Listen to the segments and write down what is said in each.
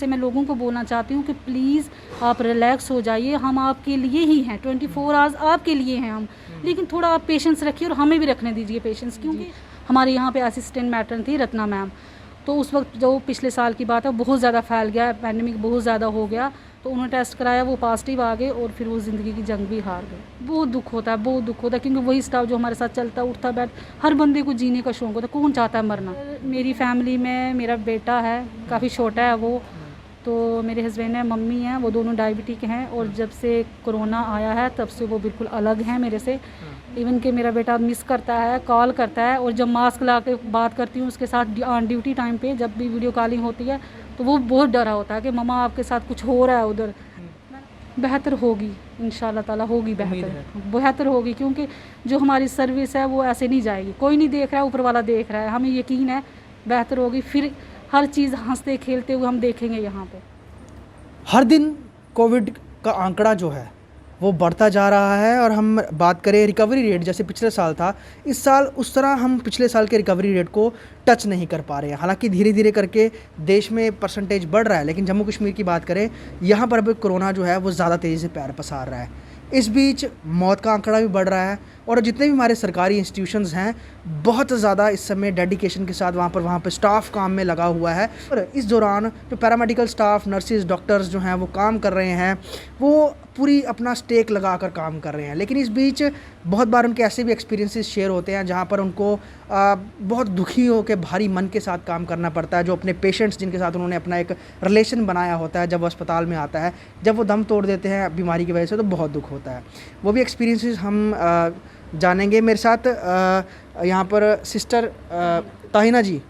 से मैं लोगों को बोलना चाहती हूँ कि प्लीज़ आप रिलैक्स हो जाइए, हम आपके लिए ही हैं, 24 आवर्स आपके लिए हैं हम, लेकिन थोड़ा आप पेशेंस रखिए और हमें भी रखने दीजिए पेशेंस, क्योंकि हमारे यहाँ पे असिस्टेंट मैट्रन थी रत्ना मैम, तो उस वक्त जो पिछले साल की बात है बहुत ज़्यादा फैल गया, पैंडेमिक बहुत ज़्यादा हो गया, तो उन्होंने टेस्ट कराया, वो पॉजिटिव आ गए और फिर वो ज़िंदगी की जंग भी हार गए। बहुत दुख होता है, बहुत दुख होता है, क्योंकि वही स्टाफ जो हमारे साथ चलता उठता बैठ, हर बंदे को जीने का शौक़ होता है, कौन चाहता है मरना। मेरी फैमिली में मेरा बेटा है, काफ़ी छोटा है वो, तो मेरे हस्बैंड है, मम्मी हैं, वो दोनों डायबिटिक हैं, और जब से कोरोना आया है तब से वो बिल्कुल अलग हैं मेरे से। इवन कि मेरा बेटा मिस करता है, कॉल करता है, और जब मास्क ला के बात करती हूँ उसके साथ ऑन ड्यूटी टाइम पे, जब भी वीडियो कॉलिंग होती है तो वो बहुत डरा होता है कि मम्मा आपके साथ कुछ हो रहा है उधर। बेहतर होगी इंशाल्लाह ताला, होगी बेहतर होगी, क्योंकि जो हमारी सर्विस है वो ऐसे नहीं जाएगी, कोई नहीं देख रहा है, ऊपर वाला देख रहा है, हमें यकीन है बेहतर होगी। फिर हर चीज़ हंसते खेलते हुए हम देखेंगे यहाँ पे। हर दिन कोविड का आंकड़ा जो है वो बढ़ता जा रहा है, और हम बात करें रिकवरी रेट, जैसे पिछले साल था, इस साल उस तरह हम पिछले साल के रिकवरी रेट को टच नहीं कर पा रहे हैं। हालांकि धीरे धीरे करके देश में परसेंटेज बढ़ रहा है, लेकिन जम्मू कश्मीर की बात करें, यहाँ पर अभी कोरोना जो है वो ज़्यादा तेज़ी से पैर पसार रहा है। इस बीच मौत का आंकड़ा भी बढ़ रहा है, और जितने भी हमारे सरकारी इंस्टीट्यूशंस हैं बहुत ज़्यादा इस समय डेडिकेशन के साथ वहाँ पर स्टाफ काम में लगा हुआ है। और इस दौरान जो पैरामेडिकल स्टाफ, नर्सिस, डॉक्टर्स जो हैं वो काम कर रहे हैं, वो पूरी अपना स्टेक लगा कर काम कर रहे हैं। लेकिन इस बीच बहुत बार उनके ऐसे भी एक्सपीरियंसेस शेयर होते हैं जहाँ पर उनको बहुत दुखी हो के भारी मन के साथ काम करना पड़ता है। जो अपने पेशेंट्स जिनके साथ उन्होंने अपना एक रिलेशन बनाया होता है, जब वो अस्पताल में आता है, जब वो दम तोड़ देते हैं बीमारी की वजह से, तो बहुत दुख होता है। वो भी एक्सपीरियंसेस हम जानेंगे। मेरे साथ यहाँ पर सिस्टर ताहिना जी,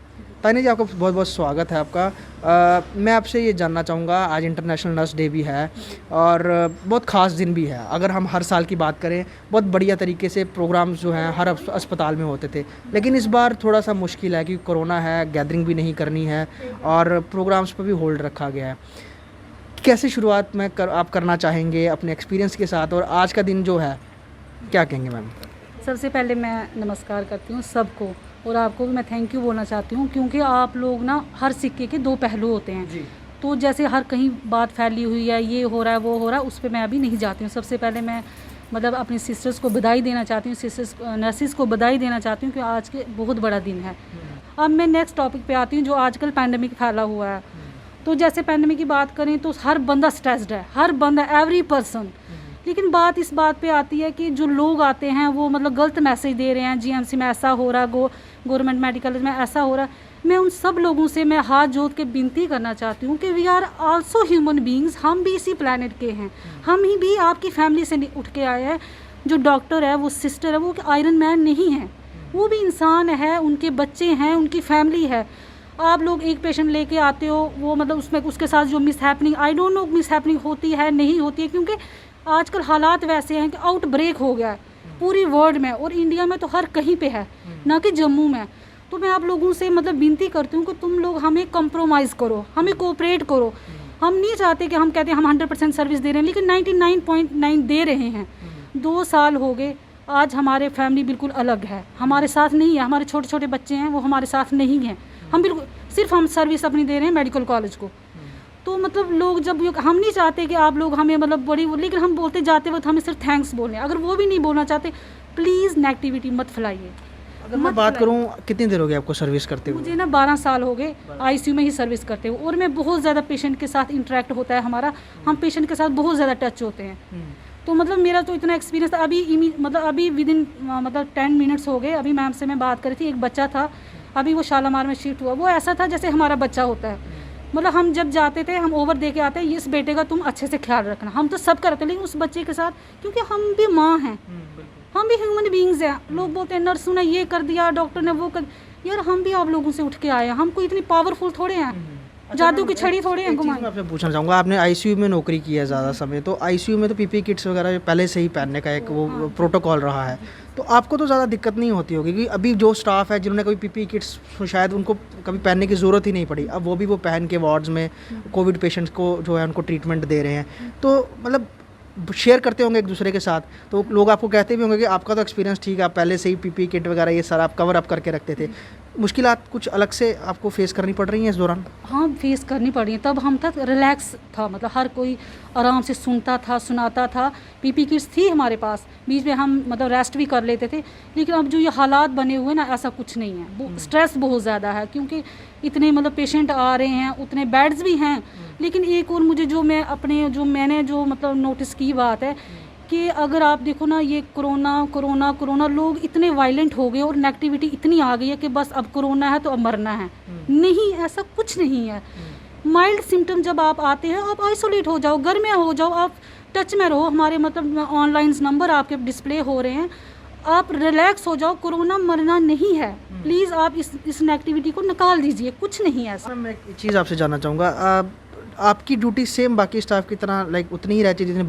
आपका बहुत बहुत स्वागत है आपका। मैं आपसे ये जानना चाहूँगा, आज इंटरनेशनल नर्स डे भी है और बहुत ख़ास दिन भी है। अगर हम हर साल की बात करें, बहुत बढ़िया तरीके से प्रोग्राम्स जो हैं हर अस्पताल में होते थे, लेकिन इस बार थोड़ा सा मुश्किल है क्योंकि कोरोना है, गैदरिंग भी नहीं करनी है और प्रोग्राम्स पर भी होल्ड रखा गया है। कैसे शुरुआत में आप करना चाहेंगे अपने एक्सपीरियंस के साथ, और आज का दिन जो है क्या कहेंगे मैम? सबसे पहले मैं नमस्कार करती हूँ सबको, और आपको भी मैं थैंक यू बोलना चाहती हूँ, क्योंकि आप लोग ना, हर सिक्के के दो पहलू होते हैं जी। तो जैसे हर कहीं बात फैली हुई है, ये हो रहा है, वो हो रहा है, उस पर मैं अभी नहीं जाती हूँ। सबसे पहले मैं मतलब अपनी सिस्टर्स को बधाई देना चाहती हूँ, सिस्टर्स नर्सिस को बधाई देना चाहती हूँ कि आज के बहुत बड़ा दिन है। अब मैं नेक्स्ट टॉपिक पे आती हूँ, जो आजकल पैंडेमिक फैला हुआ है। तो जैसे पैंडेमिक की बात करें तो हर बंदा स्ट्रेस्ड है, हर बंदा, एवरी पर्सन। लेकिन बात इस बात पे आती है कि जो लोग आते हैं वो मतलब गलत मैसेज दे रहे हैं, जीएमसी में ऐसा हो रहा है, गवर्नमेंट मेडिकल में ऐसा हो रहा है। मैं उन सब लोगों से मैं हाथ जोड़ के विनती करना चाहती हूँ कि we are also human beings, हम भी इसी प्लानट के हैं, हम ही भी आपकी फैमिली से उठ के आए हैं। जो डॉक्टर है, वो सिस्टर है, वो आयरन मैन नहीं है, वो भी इंसान है, उनके बच्चे हैं, उनकी फैमिली है। आप लोग एक पेशेंट लेके आते हो, वो मतलब उसमें उसके साथ जो miss happening, I don't know miss happening होती है नहीं होती है, क्योंकि आजकल हालात वैसे हैं कि आउट ब्रेक हो गया है पूरी वर्ल्ड में, और इंडिया में तो हर कहीं पे है, ना कि जम्मू में। तो मैं आप लोगों से मतलब विनती करती हूँ कि तुम लोग हमें कंप्रोमाइज़ करो, हमें कोऑपरेट करो। हम नहीं चाहते कि हम कहते हैं हम 100% सर्विस दे रहे हैं, लेकिन 99.9 दे रहे हैं। 2 साल हो गए, आज हमारे फैमिली बिल्कुल अलग है, हमारे साथ नहीं है, हमारे छोटे छोटे बच्चे हैं वो हमारे साथ नहीं हैं, हम बिल्कुल सिर्फ हम सर्विस अपनी दे रहे हैं मेडिकल कॉलेज को। तो मतलब लोग जब हम नहीं चाहते कि आप लोग हमें मतलब बड़ी, लेकिन हम बोलते जाते वक्त हमें सिर्फ थैंक्स बोलने, अगर वो भी नहीं बोलना चाहते प्लीज़ नेगेटिविटी मत फैलाइए। अगर मैं बात करूँ, कितनी देर हो गई आपको सर्विस करते हुए? मुझे ना 12 साल हो गए आईसीयू में ही सर्विस करते हुए, और मैं बहुत ज़्यादा पेशेंट के साथ इंटरेक्ट होता है हमारा, हम पेशेंट के साथ बहुत ज़्यादा टच होते हैं। तो मतलब मेरा तो इतना एक्सपीरियंस था। अभी विदिन 10 मिनट्स हो गए, अभी मैम से मैं बात करी थी, एक बच्चा था, अभी वो शालामार में शिफ्ट हुआ, वो ऐसा था जैसे हमारा बच्चा होता है। मतलब हम जब जाते थे, हम ओवर दे के आते हैं, इस बेटे का तुम अच्छे से ख्याल रखना, हम तो सब करते, लेकिन उस बच्चे के साथ, क्योंकि हम भी माँ हैं, हम भी ह्यूमन बींग्स हैं। लोग बोलते हैं नर्स ने ये कर दिया, डॉक्टर ने वो कर, यार हम भी आप लोगों से उठ के आए हैं, हम कोई इतनी पावरफुल थोड़े हैं, जादू की छड़ी थोड़े हैं घुमाएं। मैं आपसे पूछना चाहूँगा, आपने आईसीयू में नौकरी की है ज़्यादा समय, तो आईसीयू में तो पीपी किट्स वगैरह पहले से ही पहनने का एक वो प्रोटोकॉल रहा है, तो आपको तो ज़्यादा दिक्कत नहीं होती होगी, क्योंकि अभी जो स्टाफ है जिन्होंने कभी पीपी किट्स शायद उनको कभी पहनने की ज़रूरत ही नहीं पड़ी, अब वो भी पहन के वार्ड्स में कोविड पेशेंट्स को जो है उनको ट्रीटमेंट दे रहे हैं। तो मतलब शेयर करते होंगे एक दूसरे के साथ, तो लोग आपको कहते भी होंगे कि आपका तो एक्सपीरियंस ठीक है, आप पहले से ही पीपी किट वगैरह ये सारा आप कवर अप करके रखते थे। मुश्किलात कुछ अलग से आपको फेस करनी पड़ रही हैं इस दौरान? हाँ, फेस करनी पड़ी है। तब हम तक रिलैक्स था, मतलब हर कोई आराम से सुनता था, सुनाता था। पीपी किट्स थी हमारे पास, बीच में हम मतलब रेस्ट भी कर लेते थे। लेकिन अब जो ये हालात बने हुए ना, ऐसा कुछ नहीं है। वो स्ट्रेस बहुत ज़्यादा है, क्योंकि इतने मतलब पेशेंट आ रहे हैं, उतने बेड्स भी हैं। लेकिन एक और मुझे मैंने जो मतलब नोटिस की बात है कि अगर आप देखो ना, ये कोरोना लोग इतने वायलेंट हो गए और नेगेटिविटी इतनी आ गई है कि बस अब कोरोना है तो अब मरना है। नहीं, ऐसा कुछ नहीं है। माइल्ड सिम्टम जब आप आते हैं, आप आइसोलेट हो जाओ, घर में हो जाओ, आप टच में रहो। हमारे मतलब ऑनलाइन नंबर आपके डिस्प्ले हो रहे हैं, आप रिलैक्स हो जाओ। कोरोना मरना नहीं है। प्लीज़ आप इस नेगेटिविटी को निकाल दीजिए, कुछ नहीं है ऐसा। मैं एक चीज़ आपसे जानना चाहूँगा, आपकी ड्यूटी सेम बाकी स्टाफ की तरह लाइक उतनी ही रहती है जितनी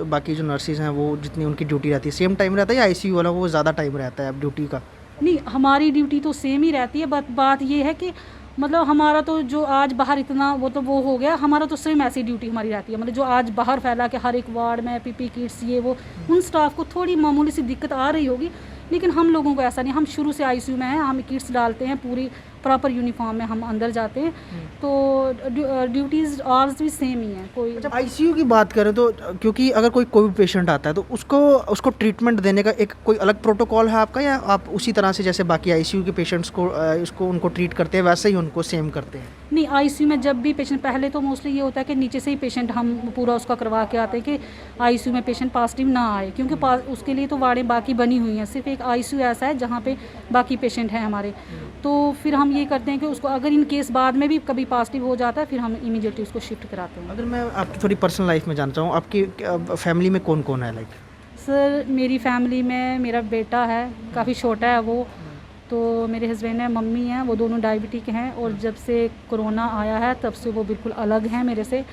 बाकी जो नर्सिस हैं, वो जितनी उनकी ड्यूटी रहती है, सेम टाइम रहता है या आईसीयू वाला वो ज़्यादा टाइम रहता है अब ड्यूटी का? नहीं, हमारी ड्यूटी तो सेम ही रहती है। बात ये है कि मतलब हमारा तो जो आज बाहर इतना वो हो गया, हमारा तो सेम ऐसी ड्यूटी हमारी रहती है। मतलब जो आज बाहर फैला के हर एक वार्ड में पीपी किट्स ये वो, उन स्टाफ को थोड़ी मामूली सी दिक्कत आ रही होगी, लेकिन हम लोगों को ऐसा नहीं। हम शुरू से आईसीयू में हैं, हम किट्स डालते हैं, पूरी प्रॉपर यूनिफॉर्म में हम अंदर जाते हैं। तो ड्यूटीज़ आवर्स भी सेम ही हैं। कोई जब आईसीयू की बात करें तो क्योंकि अगर कोई भी पेशेंट आता है तो उसको ट्रीटमेंट देने का एक कोई अलग प्रोटोकॉल है आपका, या आप उसी तरह से जैसे बाकी आईसीयू के पेशेंट्स को उनको ट्रीट करते हैं वैसे ही उनको सेम करते हैं? नहीं, आईसीयू में जब भी पेशेंट, पहले तो मोस्टली ये होता है कि नीचे से ही पेशेंट हम पूरा उसका करवा के आते हैं कि आईसीयू में पेशेंट पॉजिटिव ना आए, क्योंकि उसके लिए तो वार्डें बाकी बनी हुई हैं। सिर्फ एक आईसीयू ऐसा है जहाँ पे बाकी पेशेंट हैं हमारे। तो फिर हम ये करते हैं कि उसको अगर इन केस बाद में भी कभी पॉजिटिव हो जाता है, फिर हम इमीडिएटली उसको शिफ्ट कराते हैं। अगर मैं आपकी थोड़ी पर्सनल लाइफ में जानना चाहूँ, आपकी फैमिली में कौन कौन है लाइक? सर, मेरी फैमिली में मेरा बेटा है, काफ़ी छोटा है वो। तो मेरे हस्बैंड है, मम्मी हैं, वो दोनों डायबिटिक हैं। और जब से कोरोना आया है तब से वो बिल्कुल अलग हैं मेरे से।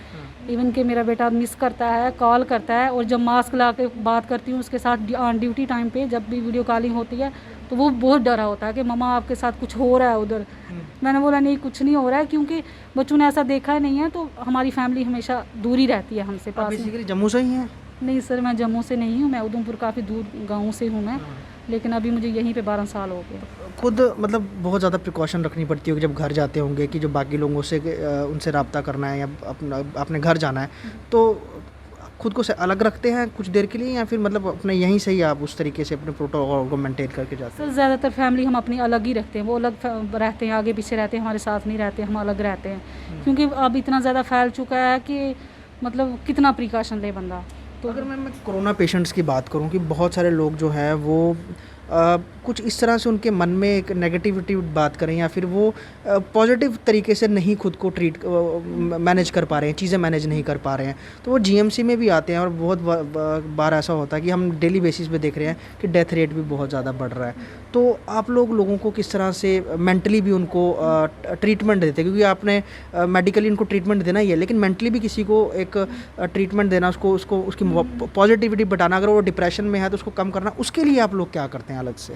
इवन कि मेरा बेटा मिस करता है, कॉल करता है, और जब मास्क ला के बात करती हूँ उसके साथ ऑन ड्यूटी टाइम पे, जब भी वीडियो कॉलिंग होती है, तो वो बहुत डरा होता है कि मम्मा आपके साथ कुछ हो रहा है उधर। मैंने बोला नहीं, कुछ नहीं हो रहा है, क्योंकि बच्चों ने ऐसा देखा नहीं है। तो हमारी फैमिली हमेशा दूरी रहती है हमसे। आप पास में बेसिकली जम्मू से ही हैं? नहीं सर, मैं जम्मू से नहीं हूँ, मैं उधमपुर काफ़ी दूर गाँव से हूँ मैं। लेकिन अभी मुझे यहीं पे 12 साल हो गए। खुद मतलब बहुत ज़्यादा प्रिकॉशन रखनी पड़ती होगी जब घर जाते होंगे कि जो बाकी लोगों से उनसे रब्ता करना है या अपने घर जाना है, तो खुद को से अलग रखते हैं कुछ देर के लिए, या फिर मतलब अपने यहीं से ही आप उस तरीके से अपने प्रोटोकॉल को मेंटेन करके जाते हैं? सर, ज़्यादातर फैमिली हम अपनी अलग ही रखते हैं। वो अलग रहते हैं, आगे पीछे रहते हैं, हमारे साथ नहीं रहते, हम अलग रहते हैं। क्योंकि अब इतना ज़्यादा फैल चुका है कि मतलब कितना प्रिकॉशन ले बंदा। तो अगर मैं कोरोना पेशेंट्स की बात करूं कि बहुत सारे लोग जो हैं वो कुछ इस तरह से उनके मन में एक नेगेटिविटी बात करें, या फिर वो पॉजिटिव तरीके से नहीं खुद को मैनेज कर पा रहे हैं, चीज़ें मैनेज नहीं कर पा रहे हैं, तो वो जीएमसी में भी आते हैं। और बहुत बार ऐसा होता है कि हम डेली बेसिस पे देख रहे हैं कि डेथ रेट भी बहुत ज़्यादा बढ़ रहा है। तो आप लोगों को किस तरह से मेंटली भी उनको ट्रीटमेंट देते हैं? क्योंकि आपने मेडिकली उनको ट्रीटमेंट देना ही है, लेकिन मेंटली भी किसी को एक ट्रीटमेंट देना, उसकी पॉजिटिविटी बताना, अगर वो डिप्रेशन में है तो उसको कम करना, उसके लिए आप लोग क्या करते हैं अलग से?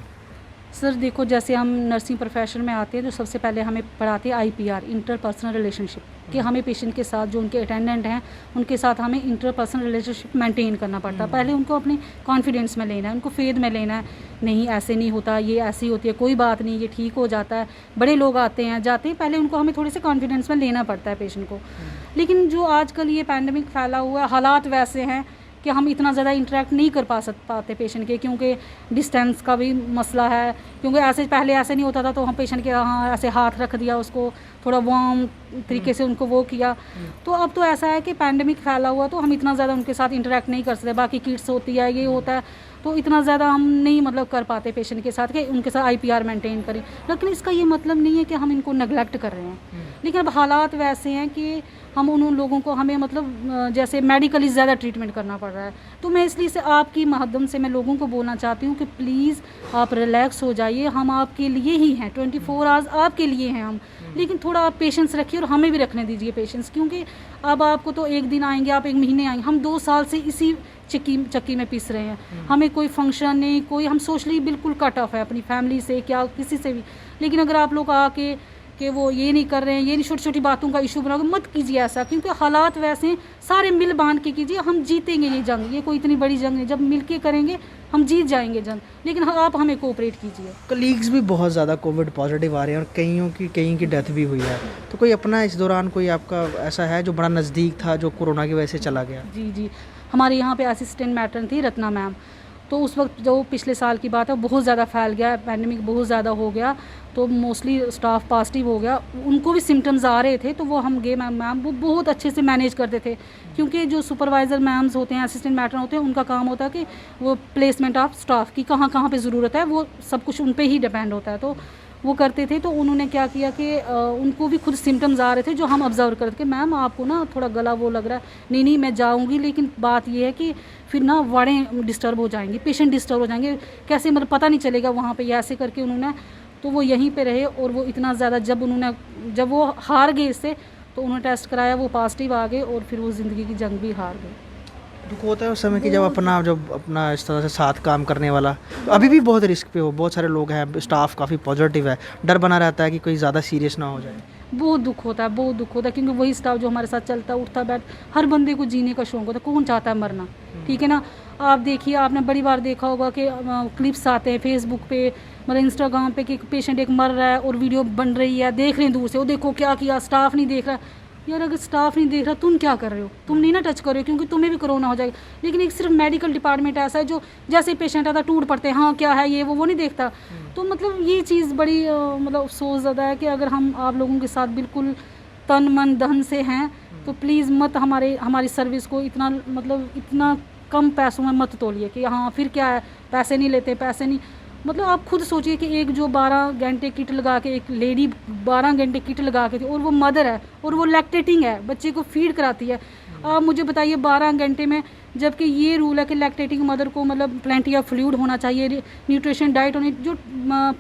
सर देखो, जैसे हम नर्सिंग प्रोफेशन में आते हैं तो सबसे पहले हमें पढ़ाते हैं IPR, इंटरपर्सनल रिलेशनशिप, कि हमें पेशेंट के साथ, जो उनके अटेंडेंट हैं उनके साथ हमें इंटरपर्सनल रिलेशनशिप मेंटेन करना पड़ता है। पहले उनको अपने कॉन्फिडेंस में लेना है, उनको फेथ में लेना है। नहीं, ऐसे नहीं होता, ये ऐसी होती है, कोई बात नहीं, ये ठीक हो जाता है। बड़े लोग आते हैं जाते हैं, पहले उनको हमें थोड़े से कॉन्फिडेंस में लेना पड़ता है पेशेंट को। लेकिन जो आजकल ये पैंडमिक फैला हुआ है, हालात वैसे हैं कि हम इतना ज़्यादा इंटरेक्ट नहीं कर पाते पेशेंट के, क्योंकि डिस्टेंस का भी मसला है। क्योंकि ऐसे पहले ऐसे नहीं होता था, तो हम पेशेंट के यहाँ ऐसे हाथ रख दिया, उसको थोड़ा वार्म तरीके से उनको वो किया। तो अब तो ऐसा है कि पैंडमिक फैला हुआ, तो हम इतना ज़्यादा उनके साथ इंटरेक्ट नहीं कर सकते। बाकी किट्स होती है, ये होता है, तो इतना ज़्यादा हम नहीं मतलब कर पाते पेशेंट के साथ कि उनके साथ IPR मेंटेन करें। लेकिन इसका ये मतलब नहीं है कि हम इनको नेगलेक्ट कर रहे हैं। लेकिन अब हालात वैसे हैं कि हम उन लोगों को, हमें मतलब जैसे मेडिकली ज़्यादा ट्रीटमेंट करना पड़ रहा है। तो मैं इसलिए से आपकी माध्यम से मैं लोगों को बोलना चाहती हूँ कि प्लीज़ आप रिलैक्स हो जाइए। हम आपके लिए ही हैं, 24 आवर्स आपके लिए हैं हम। लेकिन थोड़ा आप पेशेंस रखिए, और हमें भी रखने दीजिए पेशेंस, क्योंकि अब आपको तो एक दिन आएंगे, आप एक महीने आएंगे, हम 2 साल से इसी चक्की में पिस रहे हैं। हमें कोई फंक्शन नहीं, कोई, हम सोशली बिल्कुल कट ऑफ है अपनी फैमिली से, क्या किसी से भी। लेकिन अगर आप लोग आके कि वो ये नहीं कर रहे हैं, ये नहीं, छोटी छोटी बातों का इशू बनाओगे, मत कीजिए ऐसा, क्योंकि हालात वैसे हैं। सारे मिल बांध के कीजिए, हम जीतेंगे ये जंग, ये कोई इतनी बड़ी जंग नहीं। जब मिल के करेंगे हम जीत जाएंगे जंग, लेकिन आप हमें कोऑपरेट कीजिए। कलीग्स भी बहुत ज़्यादा कोविड पॉजिटिव आ रहे हैं और कई की डेथ भी हुई है, तो कोई अपना इस दौरान कोई आपका ऐसा है जो बड़ा नज़दीक था जो कोरोना की वजह से चला गया? जी जी, हमारे यहाँ पे असिस्टेंट मैट्रन थी रत्ना मैम, तो उस वक्त जो पिछले साल की बात है बहुत ज़्यादा फैल गया, पैंडमिक बहुत ज़्यादा हो गया, तो मोस्टली स्टाफ पॉजिटिव हो गया, उनको भी सिम्टम्स आ रहे थे, तो वो हम गए मैम वो बहुत अच्छे से मैनेज करते थे, क्योंकि जो सुपरवाइज़र मैम्स होते हैं, असिस्टेंट मैट्रन होते हैं, उनका काम होता है कि वो प्लेसमेंट ऑफ स्टाफ की कहाँ कहाँ पे ज़रूरत है, वो सब कुछ उन पे ही डिपेंड होता है, तो वो करते थे। तो उन्होंने क्या किया कि उनको भी खुद सिम्टम्स आ रहे थे जो हम ऑब्जर्व करते कि मैम आपको ना थोड़ा गला वो लग रहा है, नहीं मैं जाऊंगी, लेकिन बात ये है कि फिर ना वार्डें डिस्टर्ब हो जाएंगी, पेशेंट डिस्टर्ब हो जाएंगे, कैसे मतलब पता नहीं चलेगा वहाँ पे, ऐसे करके उन्होंने, तो वो यहीं पे रहे, और वो इतना ज़्यादा जब वो हार गए इससे, तो उन्होंने टेस्ट कराया, वो पॉजिटिव आ गए, और फिर वो ज़िंदगी की जंग भी हार गए। दुख होता है उस समय कि जब अपना इस तरह से साथ काम करने वाला, तो अभी भी बहुत रिस्क पे हो, बहुत सारे लोग हैं, स्टाफ काफ़ी पॉजिटिव है, डर बना रहता है कि कोई ज़्यादा सीरियस ना हो जाए। बहुत दुख होता है, बहुत दुख होता है, क्योंकि वही स्टाफ जो हमारे साथ चलता उठता बैठ, हर बंदे को जीने का शौक होता है, कौन चाहता है मरना, ठीक है ना। आप देखिए, आपने बड़ी बार देखा होगा कि क्लिप्स आते हैं फेसबुक पे, मतलब इंस्टाग्राम पे, कि पेशेंट एक मर रहा है और वीडियो बन रही है, देख रहे हैं दूर से, वो देखो क्या किया, स्टाफ नहीं देख रहा। यार अगर स्टाफ नहीं देख रहा, तुम क्या कर रहे हो, तुम नहीं ना टच कर रहे हो, क्योंकि तुम्हें भी कोरोना हो जाएगा। लेकिन एक सिर्फ मेडिकल डिपार्टमेंट ऐसा है जो जैसे पेशेंट आता टूट पड़ते हैं, हाँ क्या है ये वो नहीं देखता। तो मतलब ये चीज़ बड़ी मतलब अफसोस ज़्यादा है कि अगर हम आप लोगों के साथ बिल्कुल तन मन धन से हैं, तो प्लीज़ मत हमारी सर्विस को इतना कम पैसों में मत तोलिए कि हाँ फिर क्या है, पैसे नहीं लेते, पैसे नहीं, मतलब आप खुद सोचिए कि एक जो 12 घंटे किट लगा के, एक लेडी 12 घंटे किट लगा के थी, और वो मदर है और वो लैक्टेटिंग है, बच्चे को फीड कराती है। आप मुझे बताइए 12 घंटे में, जबकि ये रूल है कि लैक्टेटिंग मदर को मतलब प्लेंटी ऑफ फ्लूइड होना चाहिए, न्यूट्रिशन डाइट होनी, जो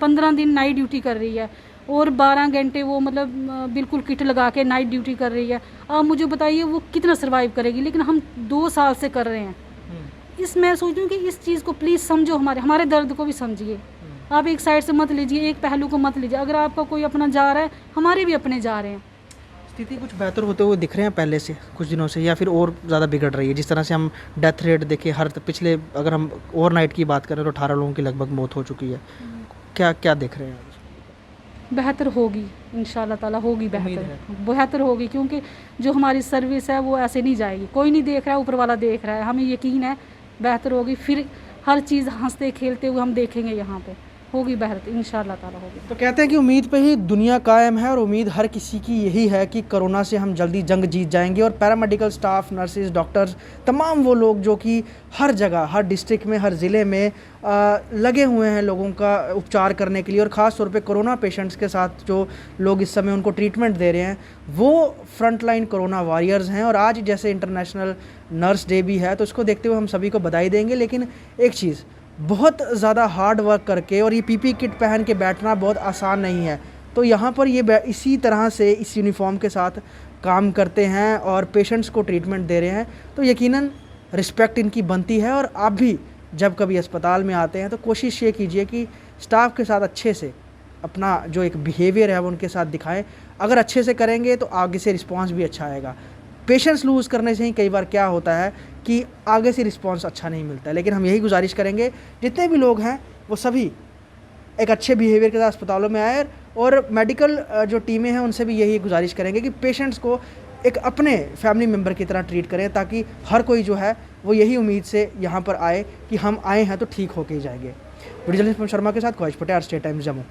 15 दिन नाइट ड्यूटी कर रही है और 12 घंटे वो मतलब बिल्कुल किट लगा के नाइट ड्यूटी कर रही है। आप मुझे बताइए वो कितना सर्वाइव करेगी, लेकिन हम 2 साल से कर रहे हैं। मैं सोच रही हूँ कि इस चीज़ को प्लीज़ समझो, हमारे दर्द को भी समझिए। आप एक साइड से मत लीजिए, एक पहलू को मत लीजिए। अगर आपका कोई अपना जा रहा है, हमारे भी अपने जा रहे हैं। स्थिति कुछ बेहतर होते हुए दिख रहे हैं पहले से कुछ दिनों से, या फिर और ज़्यादा बिगड़ रही है? जिस तरह से हम डेथ रेट देखें, पिछले अगर हम ओवरनाइट की बात करें तो 18 लोगों की लगभग मौत हो चुकी है, क्या देख रहे हैं आप? बेहतर होगी, इंशाल्लाह ताला होगी, बेहतर होगी, क्योंकि जो हमारी सर्विस है वो ऐसे नहीं जाएगी। कोई नहीं देख रहा है, ऊपर वाला देख रहा है, हमें यकीन है बेहतर होगी। फिर हर चीज़ हंसते खेलते हुए हम देखेंगे, यहाँ पे होगी बेहतर, इंशाल्लाह ताला होगी। तो कहते हैं कि उम्मीद पे ही दुनिया कायम है, और उम्मीद हर किसी की यही है कि कोरोना से हम जल्दी जंग जीत जाएंगे। और पैरामेडिकल स्टाफ, नर्सेज, डॉक्टर्स, तमाम वो लोग जो कि हर जगह, हर डिस्ट्रिक्ट में, हर ज़िले में लगे हुए हैं लोगों का उपचार करने के लिए, और ख़ास तौर पे कोरोना पेशेंट्स के साथ जो लोग इस समय उनको ट्रीटमेंट दे रहे हैं, वो फ्रंट लाइन कोरोना वॉरियर्स हैं। और आज जैसे इंटरनेशनल नर्स डे भी है, तो इसको देखते हुए हम सभी को बधाई देंगे। लेकिन एक चीज़, बहुत ज़्यादा हार्ड वर्क करके और ये पीपी किट पहन के बैठना बहुत आसान नहीं है। तो यहाँ पर ये इसी तरह से इस यूनिफॉर्म के साथ काम करते हैं और पेशेंट्स को ट्रीटमेंट दे रहे हैं, तो यकीनन रिस्पेक्ट इनकी बनती है। और आप भी जब कभी अस्पताल में आते हैं तो कोशिश ये कीजिए कि स्टाफ के साथ अच्छे से अपना जो एक बिहेवियर है वो उनके साथ दिखाएं। अगर अच्छे से करेंगे तो आगे से रिस्पांस भी अच्छा आएगा। पेशेंस लूज़ करने से ही कई बार क्या होता है कि आगे से रिस्पांस अच्छा नहीं मिलता है। लेकिन हम यही गुजारिश करेंगे जितने भी लोग हैं वो सभी एक अच्छे बिहेवियर के साथ अस्पतालों में आए, और मेडिकल जो टीमें हैं उनसे भी यही गुजारिश करेंगे कि पेशेंट्स को एक अपने फैमिली मेम्बर की तरह ट्रीट करें, ताकि हर कोई जो है वो यही उम्मीद से यहाँ पर आए कि हम आए हैं तो ठीक होके ही जाएंगे। वीडियो जर्नलिस्ट शर्मा के साथ ख्वाहिश पटेल, स्टेट टाइम्स जम्मू।